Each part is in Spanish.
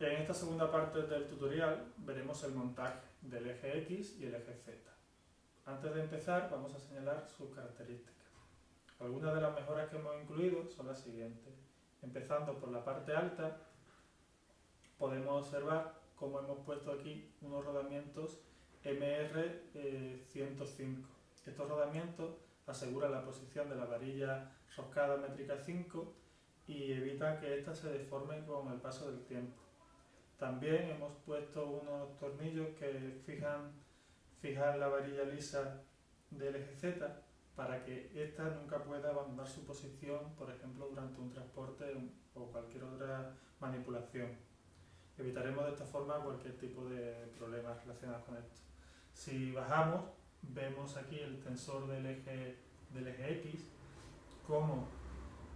En esta segunda parte del tutorial veremos el montaje del eje X y el eje Z. Antes de empezar vamos a señalar sus características. Algunas de las mejoras que hemos incluido son las siguientes. Empezando por la parte alta, podemos observar cómo hemos puesto aquí unos rodamientos MR105. Estos rodamientos aseguran la posición de la varilla roscada métrica 5 y evitan que ésta se deforme con el paso del tiempo. También hemos puesto unos tornillos que fijan la varilla lisa del eje Z para que ésta nunca pueda abandonar su posición, por ejemplo, durante un transporte o cualquier otra manipulación. Evitaremos de esta forma cualquier tipo de problemas relacionados con esto. Si bajamos, vemos aquí el tensor del eje X, cómo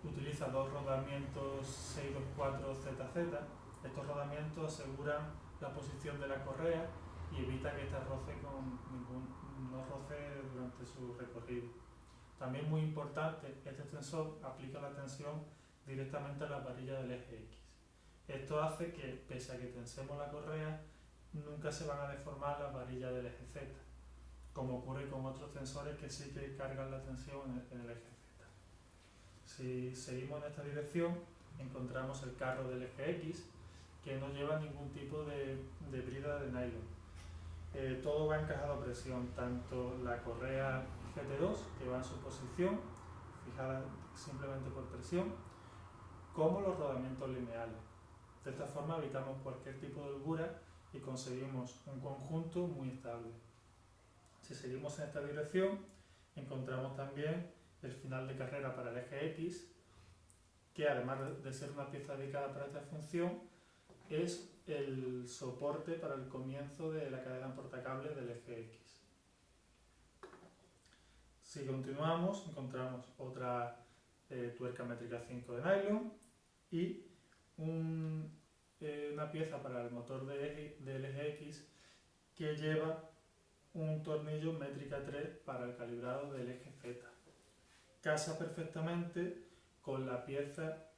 utiliza dos rodamientos 624ZZ. Estos rodamientos aseguran la posición de la correa y evitan que ésta no roce durante su recorrido. También muy importante, este tensor aplica la tensión directamente a la varilla del eje X. Esto hace que, pese a que tensemos la correa, nunca se van a deformar las varillas del eje Z, como ocurre con otros tensores que sí que cargan la tensión en el eje Z. Si seguimos en esta dirección, encontramos el carro del eje X, que no lleva ningún tipo de brida de nylon. Todo va encajado a presión, tanto la correa GT2, que va en su posición, fijada simplemente por presión, como los rodamientos lineales. De esta forma evitamos cualquier tipo de holgura y conseguimos un conjunto muy estable. Si seguimos en esta dirección, encontramos también el final de carrera para el eje X, que además de ser una pieza dedicada para esta función, es el soporte para el comienzo de la cadena portacable del eje X. Si continuamos, encontramos otra tuerca métrica 5 de nylon y una pieza para el motor del eje X que lleva un tornillo métrica 3 para el calibrado del eje Z. Casa perfectamente con la pieza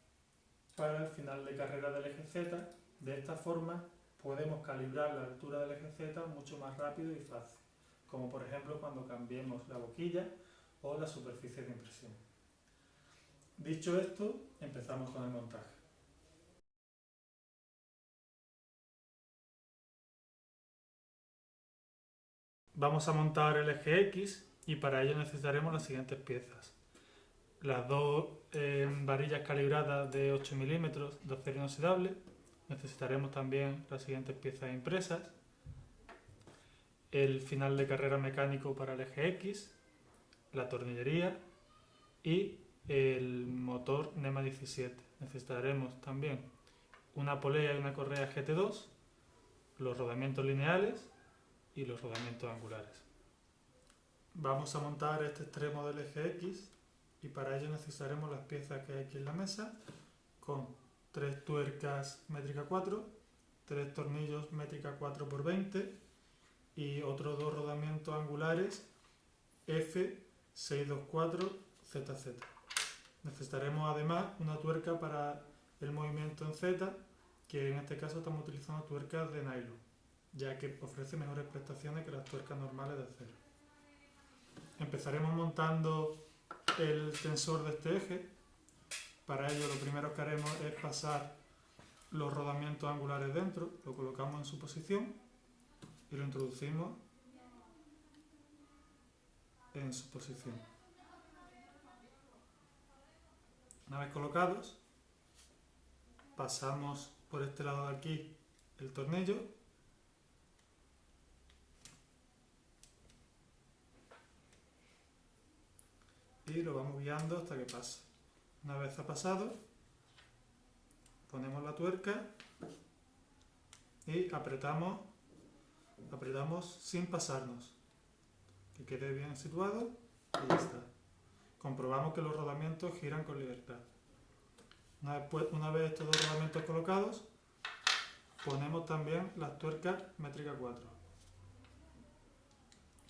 para el final de carrera del eje Z. De esta forma podemos calibrar la altura del eje Z mucho más rápido y fácil, como por ejemplo cuando cambiemos la boquilla o la superficie de impresión. Dicho esto, empezamos con el montaje. Vamos a montar el eje X y para ello necesitaremos las siguientes piezas. Las dos varillas calibradas de 8 milímetros de acero inoxidable. Necesitaremos también las siguientes piezas impresas. El final de carrera mecánico para el eje X, la tornillería y el motor NEMA 17. Necesitaremos también una polea y una correa GT2, los rodamientos lineales y los rodamientos angulares. Vamos a montar este extremo del eje X y para ello necesitaremos las piezas que hay aquí en la mesa, con 3 tuercas métrica 4, 3 tornillos métrica 4×20 y otros 2 rodamientos angulares F624ZZ. Necesitaremos además una tuerca para el movimiento en Z, que en este caso estamos utilizando tuercas de nylon, ya que ofrece mejores prestaciones que las tuercas normales de acero. Empezaremos montando el tensor de este eje. Para ello lo primero que haremos es pasar los rodamientos angulares dentro, lo colocamos en su posición y lo introducimos en su posición. Una vez colocados, pasamos por este lado de aquí el tornillo y lo vamos guiando hasta que pase. Una vez ha pasado, ponemos la tuerca y apretamos sin pasarnos, que quede bien situado y ya está. Comprobamos que los rodamientos giran con libertad. Una vez estos dos rodamientos colocados, ponemos también las tuercas métrica 4.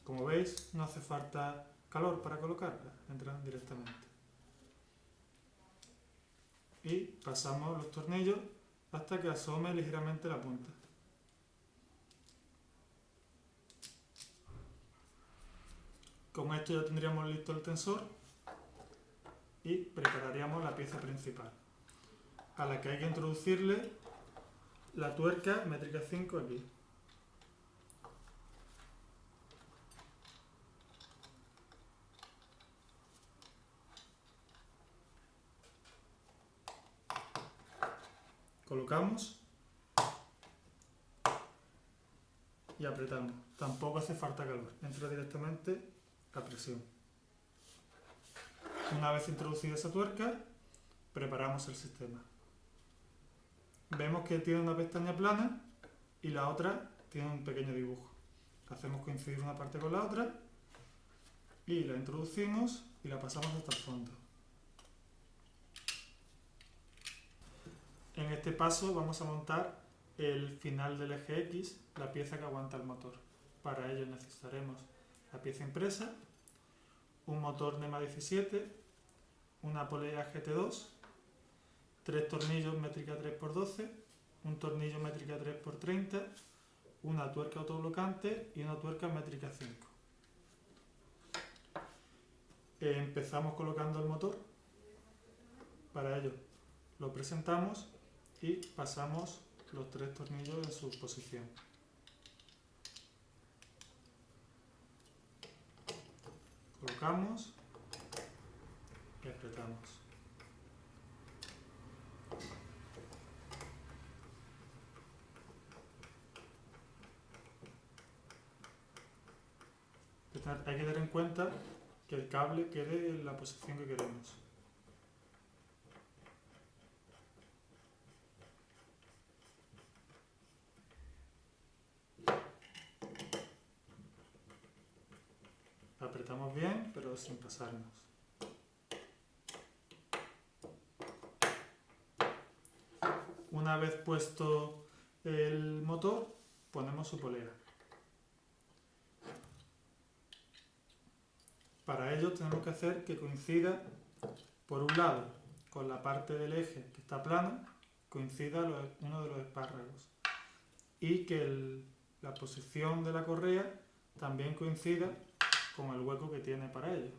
Como veis, no hace falta calor para colocarlas, entran directamente. Y pasamos los tornillos hasta que asome ligeramente la punta. Con esto ya tendríamos listo el tensor y prepararíamos la pieza principal, a la que hay que introducirle la tuerca métrica 5 aquí. Colocamos y apretamos. Tampoco hace falta calor, entra directamente a presión. Una vez introducida esa tuerca, preparamos el sistema. Vemos que tiene una pestaña plana y la otra tiene un pequeño dibujo. Hacemos coincidir una parte con la otra y la introducimos y la pasamos hasta el fondo. En este paso vamos a montar el final del eje X, la pieza que aguanta el motor. Para ello necesitaremos la pieza impresa, un motor NEMA 17, una polea GT2, 3 tornillos métrica 3x12, un tornillo métrica 3x30, una tuerca autoblocante y una tuerca métrica 5. Empezamos colocando el motor. Para ello lo presentamos y pasamos los 3 tornillos en su posición. Colocamos y apretamos. Hay que tener en cuenta que el cable quede en la posición que queremos. Apretamos bien, pero sin pasarnos. Una vez puesto el motor, ponemos su polea. Para ello tenemos que hacer que coincida, por un lado, con la parte del eje que está plana, coincida uno de los espárragos. Y que la posición de la correa también coincida con el hueco que tiene para ello.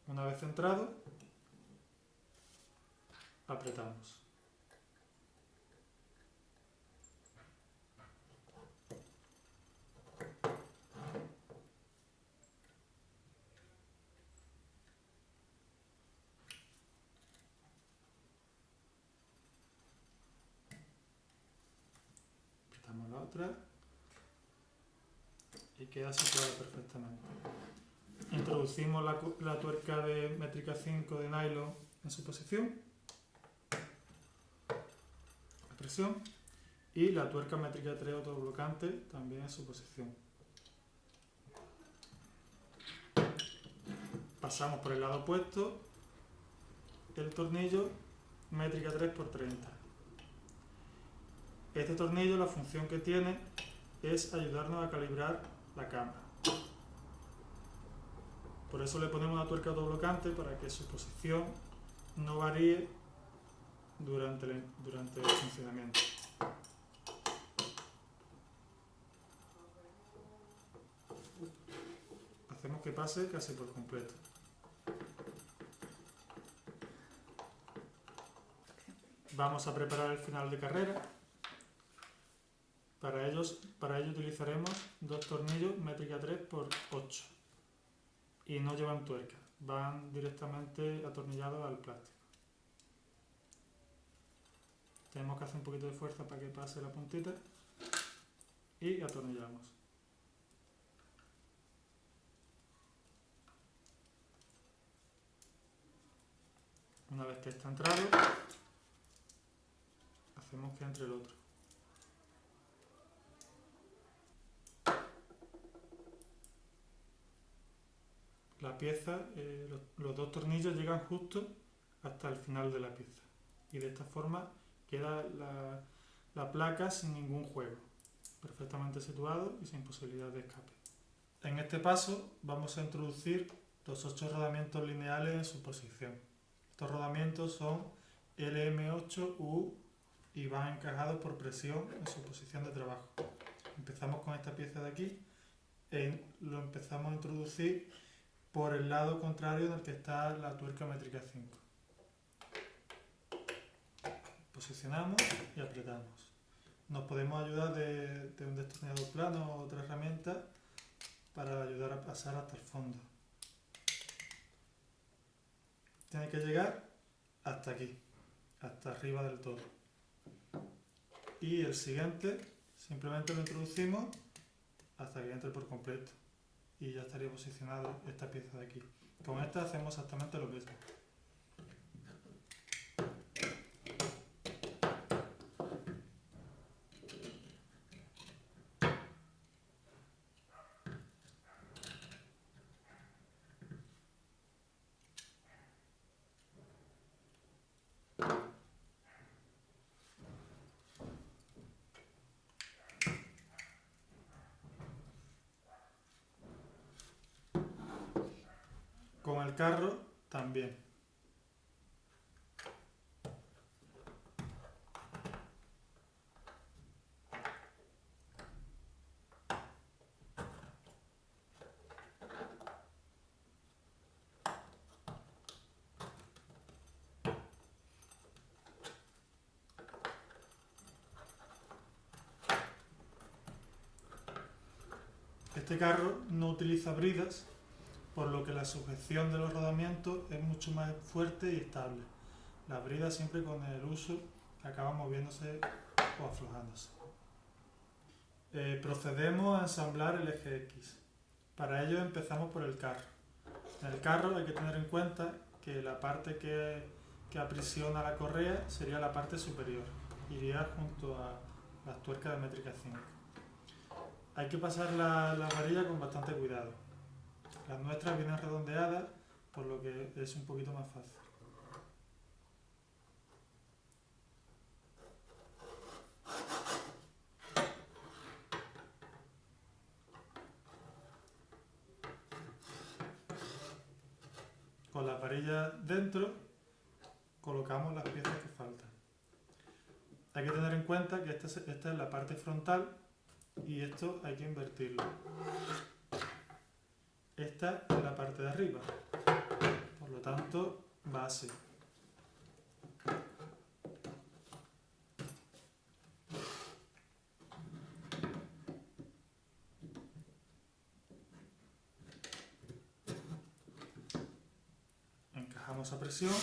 Una vez centrado, apretamos. Apretamos la otra y queda situada perfectamente. Introducimos la tuerca de métrica 5 de nylon en su posición, a presión, y la tuerca métrica 3 autoblocante también en su posición. Pasamos por el lado opuesto el tornillo métrica 3x30. Este tornillo, la función que tiene es ayudarnos a calibrar la cámara. Por eso le ponemos una tuerca autoblocante, para que su posición no varíe durante el funcionamiento. Hacemos que pase casi por completo. Vamos a preparar el final de carrera. Para ello utilizaremos 2 tornillos métrica 3x8 y no llevan tuerca, van directamente atornillados al plástico. Tenemos que hacer un poquito de fuerza para que pase la puntita y atornillamos. Una vez que está entrado, hacemos que entre el otro. La pieza, los 2 tornillos llegan justo hasta el final de la pieza y de esta forma queda la placa sin ningún juego, perfectamente situado y sin posibilidad de escape. En este paso vamos a introducir los 8 rodamientos lineales en su posición. Estos rodamientos son LM8U y van encajados por presión en su posición de trabajo. Empezamos con esta pieza de aquí y lo empezamos a introducir por el lado contrario en el que está la tuerca métrica 5. Posicionamos y apretamos. Nos podemos ayudar de un destornillador plano o otra herramienta para ayudar a pasar hasta el fondo. Tiene que llegar hasta aquí, hasta arriba del todo. Y el siguiente simplemente lo introducimos hasta que entre por completo y ya estaría posicionada esta pieza de aquí. Con esta hacemos exactamente lo mismo. Con el carro también. Este carro no utiliza bridas, por lo que la sujeción de los rodamientos es mucho más fuerte y estable. Las bridas siempre con el uso acaban moviéndose o aflojándose. Procedemos a ensamblar el eje X. Para ello empezamos por el carro. En el carro hay que tener en cuenta que la parte que aprisiona la correa sería la parte superior. Iría junto a las tuercas de métrica 5. Hay que pasar la varilla con bastante cuidado. Las nuestras vienen redondeadas, por lo que es un poquito más fácil. Con las varillas dentro, colocamos las piezas que faltan. Hay que tener en cuenta que esta es la parte frontal y esto hay que invertirlo. Esta es la parte de arriba, por lo tanto va así. Encajamos a presión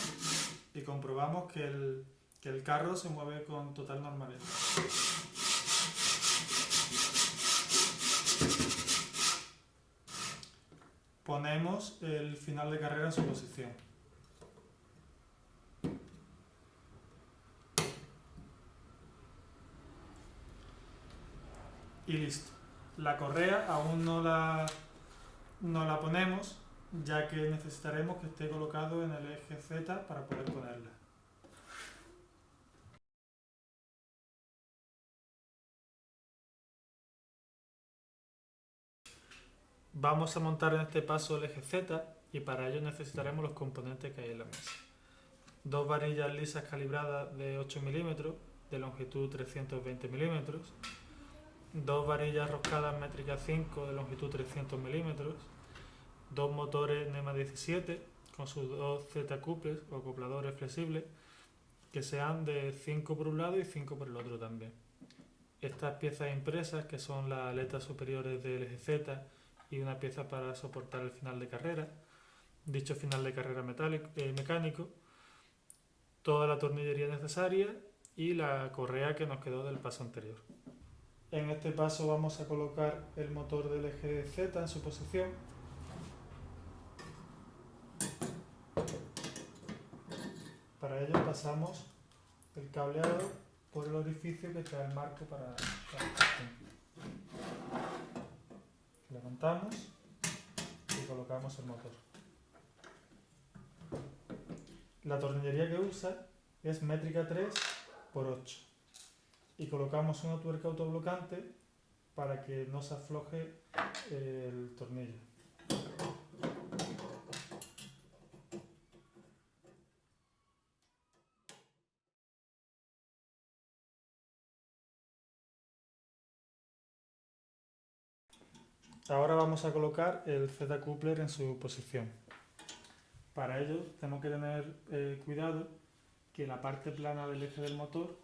y comprobamos que el carro se mueve con total normalidad. Ponemos el final de carrera en su posición. Y listo. La correa aún no la ponemos, ya que necesitaremos que esté colocado en el eje Z para poder ponerla. Vamos a montar en este paso el eje Z y para ello necesitaremos los componentes que hay en la mesa. Dos varillas lisas calibradas de 8 milímetros, de longitud 320 milímetros. Dos varillas roscadas métrica 5 de longitud 300 milímetros. Dos motores NEMA 17 con sus dos Z-couples o acopladores flexibles que sean de 5 por un lado y 5 por el otro también. Estas piezas impresas, que son las aletas superiores del eje Z y una pieza para soportar el final de carrera, dicho final de carrera mecánico, toda la tornillería necesaria y la correa que nos quedó del paso anterior. En este paso vamos a colocar el motor del eje Z en su posición. Para ello pasamos el cableado por el orificio que trae el marco para la estación. Levantamos y colocamos el motor. La tornillería que usa es métrica 3 por 8 y colocamos una tuerca autoblocante para que no se afloje el tornillo. Ahora vamos a colocar el Z-coupler en su posición. Para ello tenemos que tener cuidado que la parte plana del eje del motor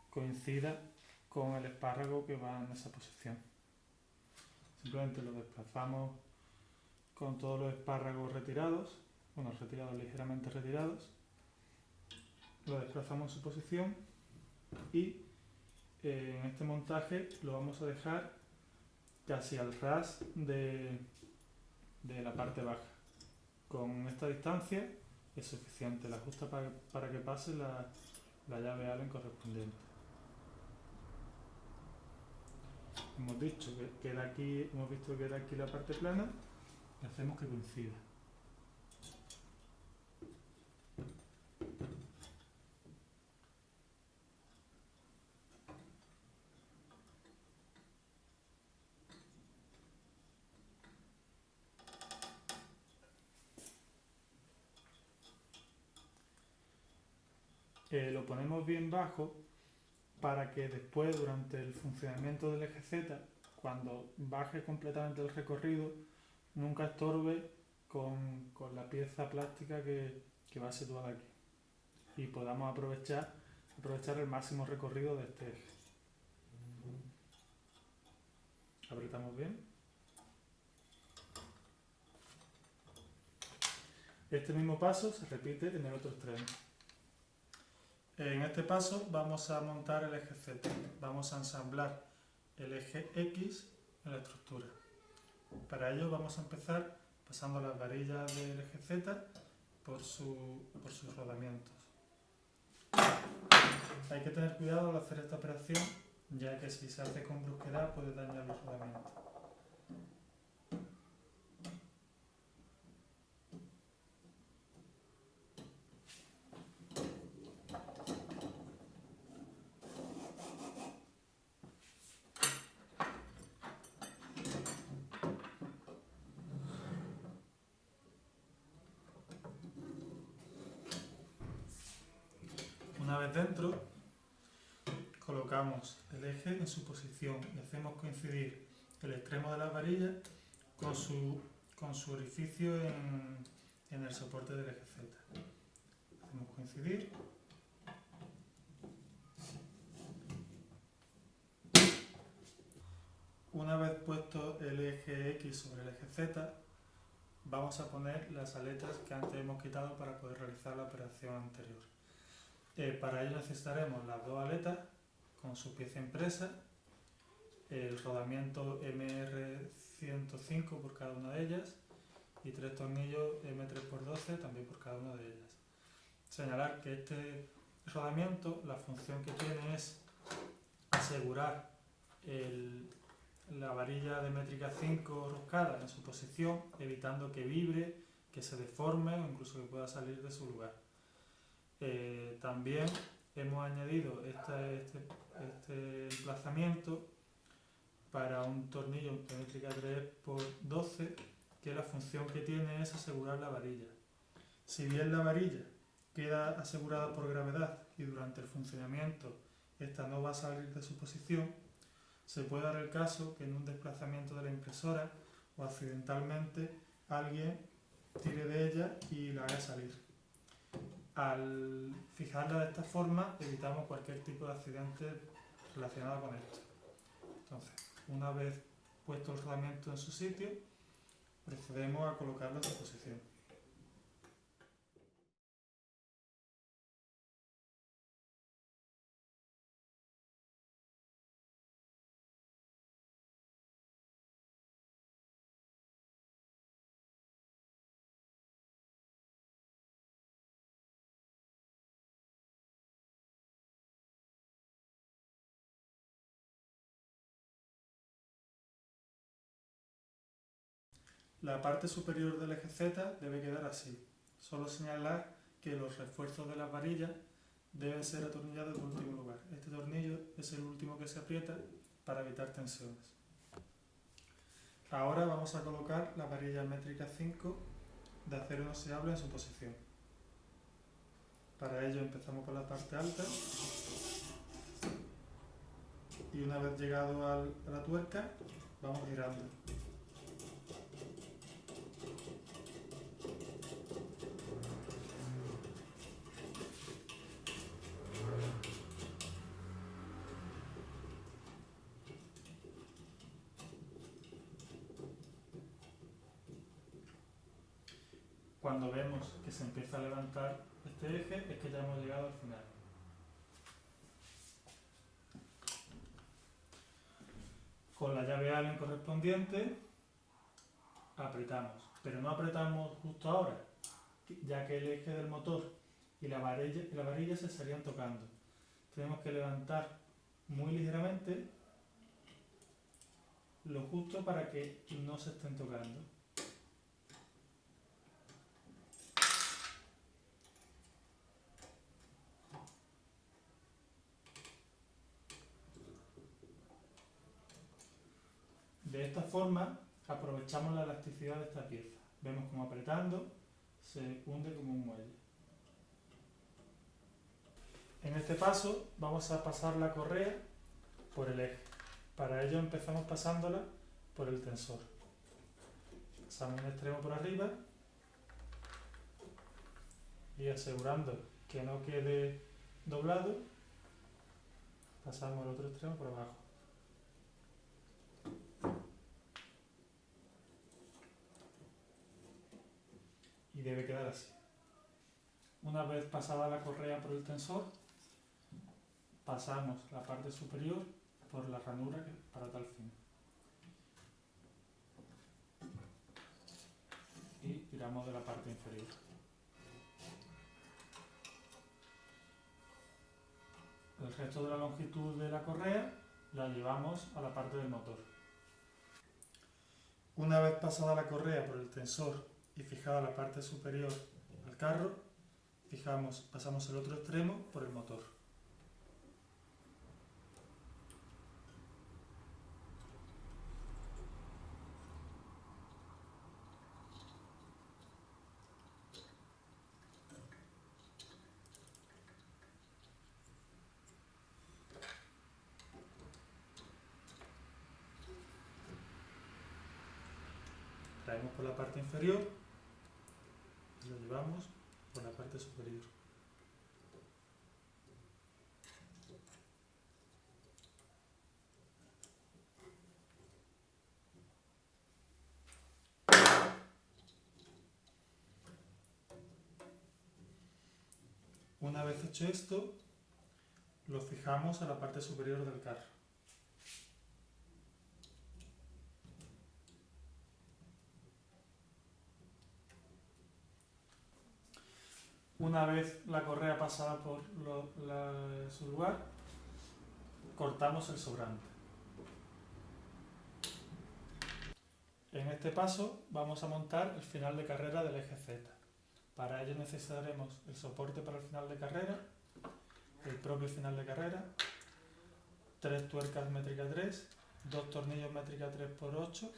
coincida con el espárrago que va en esa posición. Simplemente lo desplazamos con todos los espárragos retirados, ligeramente retirados, lo desplazamos en su posición y en este montaje lo vamos a dejar casi al ras de la parte baja. Con esta distancia es suficiente, la ajusta para que pase la llave Allen correspondiente. Hemos visto que queda aquí la parte plana y hacemos que coincida. Lo ponemos bien bajo para que después, durante el funcionamiento del eje Z, cuando baje completamente el recorrido, nunca estorbe con la pieza plástica que va situada aquí y podamos aprovechar el máximo recorrido de este eje. Apretamos bien. Este mismo paso se repite en el otro extremo. En este paso vamos a montar el eje Z. Vamos a ensamblar el eje X en la estructura. Para ello vamos a empezar pasando las varillas del eje Z por sus rodamientos. Hay que tener cuidado al hacer esta operación, ya que si se hace con brusquedad puede dañar los rodamientos. Una vez dentro, colocamos el eje en su posición y hacemos coincidir el extremo de la varilla con su orificio en el soporte del eje Z. Hacemos coincidir. Una vez puesto el eje X sobre el eje Z, vamos a poner las aletas que antes hemos quitado para poder realizar la operación anterior. Para ello necesitaremos las dos aletas con su pieza impresa, el rodamiento MR105 por cada una de ellas y 3 tornillos M3x12 también por cada una de ellas. Señalar que este rodamiento, la función que tiene es asegurar la varilla de métrica 5 roscada en su posición, evitando que vibre, que se deforme o incluso que pueda salir de su lugar. También hemos añadido este emplazamiento para un tornillo de métrica 3x12, que la función que tiene es asegurar la varilla. Si bien la varilla queda asegurada por gravedad y durante el funcionamiento esta no va a salir de su posición, se puede dar el caso que en un desplazamiento de la impresora o accidentalmente alguien tire de ella y la haga salir. Al fijarla de esta forma evitamos cualquier tipo de accidente relacionado con esto. Entonces, una vez puesto el rodamiento en su sitio, procedemos a colocarlo en su posición. La parte superior del eje Z debe quedar así. Solo señalar que los refuerzos de las varillas deben ser atornillados en último lugar. Este tornillo es el último que se aprieta para evitar tensiones. Ahora vamos a colocar la varilla métrica 5 de acero inoxidable en su posición. Para ello empezamos por la parte alta y una vez llegado a la tuerca vamos girando. Cuando vemos que se empieza a levantar este eje es que ya hemos llegado al final. Con la llave Allen correspondiente apretamos, pero no apretamos justo ahora, ya que el eje del motor y la varilla se estarían tocando. Tenemos que levantar muy ligeramente, lo justo para que no se estén tocando. De esta forma aprovechamos la elasticidad de esta pieza. Vemos como apretando se hunde como un muelle. En este paso vamos a pasar la correa por el eje. Para ello empezamos pasándola por el tensor. Pasamos un extremo por arriba y asegurando que no quede doblado, pasamos el otro extremo por abajo. Y debe quedar así. Una vez pasada la correa por el tensor, pasamos la parte superior por la ranura para tal fin. Y tiramos de la parte inferior. El resto de la longitud de la correa la llevamos a la parte del motor. Una vez pasada la correa por el tensor y fijada la parte superior al carro, pasamos el otro extremo por el motor. Traemos por la parte inferior y lo llevamos por la parte superior. Una vez hecho esto, lo fijamos a la parte superior del carro. Una vez la correa pasada por su lugar, cortamos el sobrante. En este paso vamos a montar el final de carrera del eje Z. Para ello necesitaremos el soporte para el final de carrera, el propio final de carrera, 3 tuercas métrica 3, 2 tornillos métrica 3x8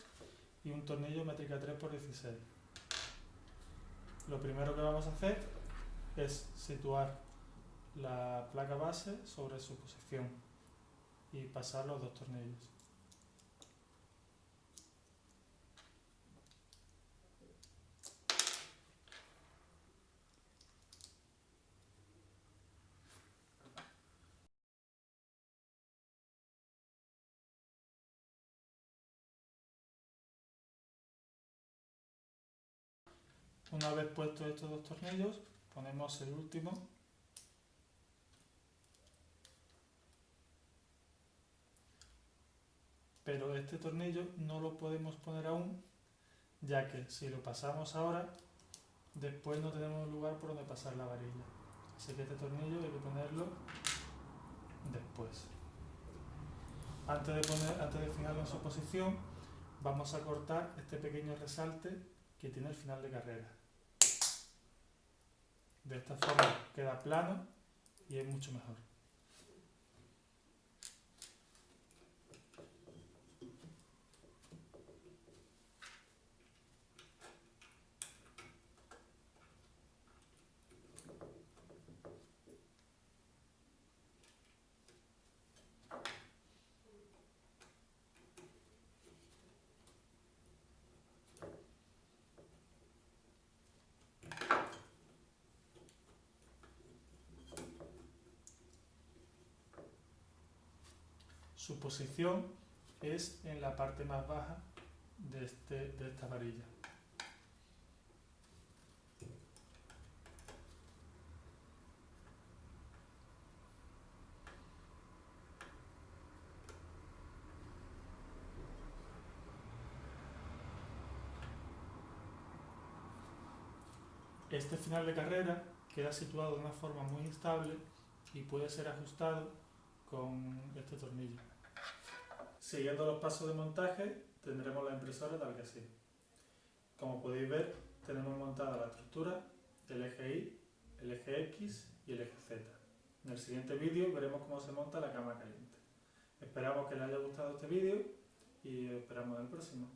y un tornillo métrica 3x16. Lo primero que vamos a hacer es situar la placa base sobre su posición y pasar los 2 tornillos. Una vez puestos estos 2 tornillos, ponemos el último . Pero este tornillo no lo podemos poner aún, ya que si lo pasamos ahora, después no tenemos lugar por donde pasar la varilla. Así que este tornillo hay que ponerlo después. Antes de fijarlo en su posición, vamos a cortar este pequeño resalte que tiene el final de carrera. De esta forma queda plano y es mucho mejor. Su posición es en la parte más baja de esta varilla. Este final de carrera queda situado de una forma muy estable y puede ser ajustado con este tornillo. Siguiendo los pasos de montaje tendremos la impresora tal que así. Como podéis ver, tenemos montada la estructura, el eje Y, el eje X y el eje Z. En el siguiente vídeo veremos cómo se monta la cama caliente. Esperamos que les haya gustado este vídeo y esperamos el próximo.